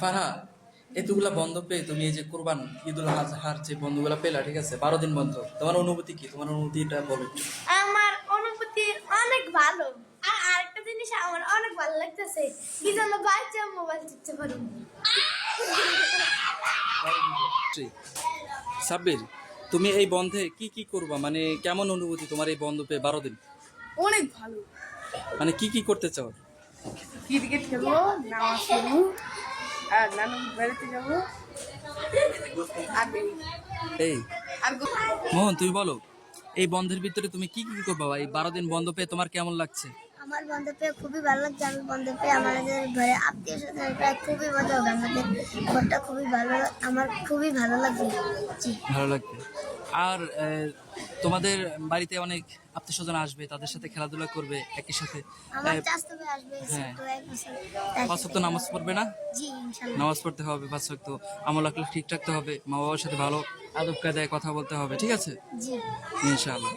ফারহা, এতগুলা বন্ধ পেয়ে তুমি এই যে কোরবান ঈদুল আজহার যে বন্ধগুলা পেলা, ঠিক আছে, 12 দিন বন্ধ, তোমার অনুভূতি কি? তোমার অনুভূতিটা বলো একটু। আমার অনুভূতি অনেক ভালো। আর আরেকটা জিনিস আমার অনেক ভালো লাগতেছে, কি যেন বাচ্চা মোবাইল টিপতে পারি। সাব্বির, তুমি এই বন্ধে কি কি করবা, মানে কেমন অনুভূতি তোমার এই বন্ধ পেয়ে 12 দিন? অনেক ভালো। মানে কি কি করতে চাও? ক্রিকেট খেলবো, নামাজ পড়বো, আর নানু বেড়াতে যাবো। আর এই আর মোহন, তুমি বলো, এই বন্ধের ভিতরে তুমি কি কি করবা? এই 12 দিন বন্ধ পেয়ে তোমার কেমন লাগছে? আমার বন্ধ পেয়ে খুবই ভালো লাগছে। আমি বন্ধ পেয়ে আমাদের ঘরে আত্মীয় স্বজন প্রায় খুবই মজা হবে। আমাদের ঘরটা খুবই ভালো, আমার খুবই ভালো লাগবে। জি। ভালো লাগবে। আর তোমাদের বাড়িতে অনেক আত্মীয় স্বজন আসবে, তাদের সাথে খেলাধুলা করবে একই সাথে। আমার চাচতো ভাই আসবে, হ্যাঁ। ছোট 1 বছর। 5 ওয়াক্ত নামাজ পড়বে না? জি ইনশাআল্লাহ। নামাজ পড়তে হবে 5 ওয়াক্ত, আমল আখলাক ঠিক রাখতে হবে, মা বাবার সাথে ভালো আদব কায়দায় কথা বলতে হবে, ঠিক আছে? জি। ইনশাআল্লাহ।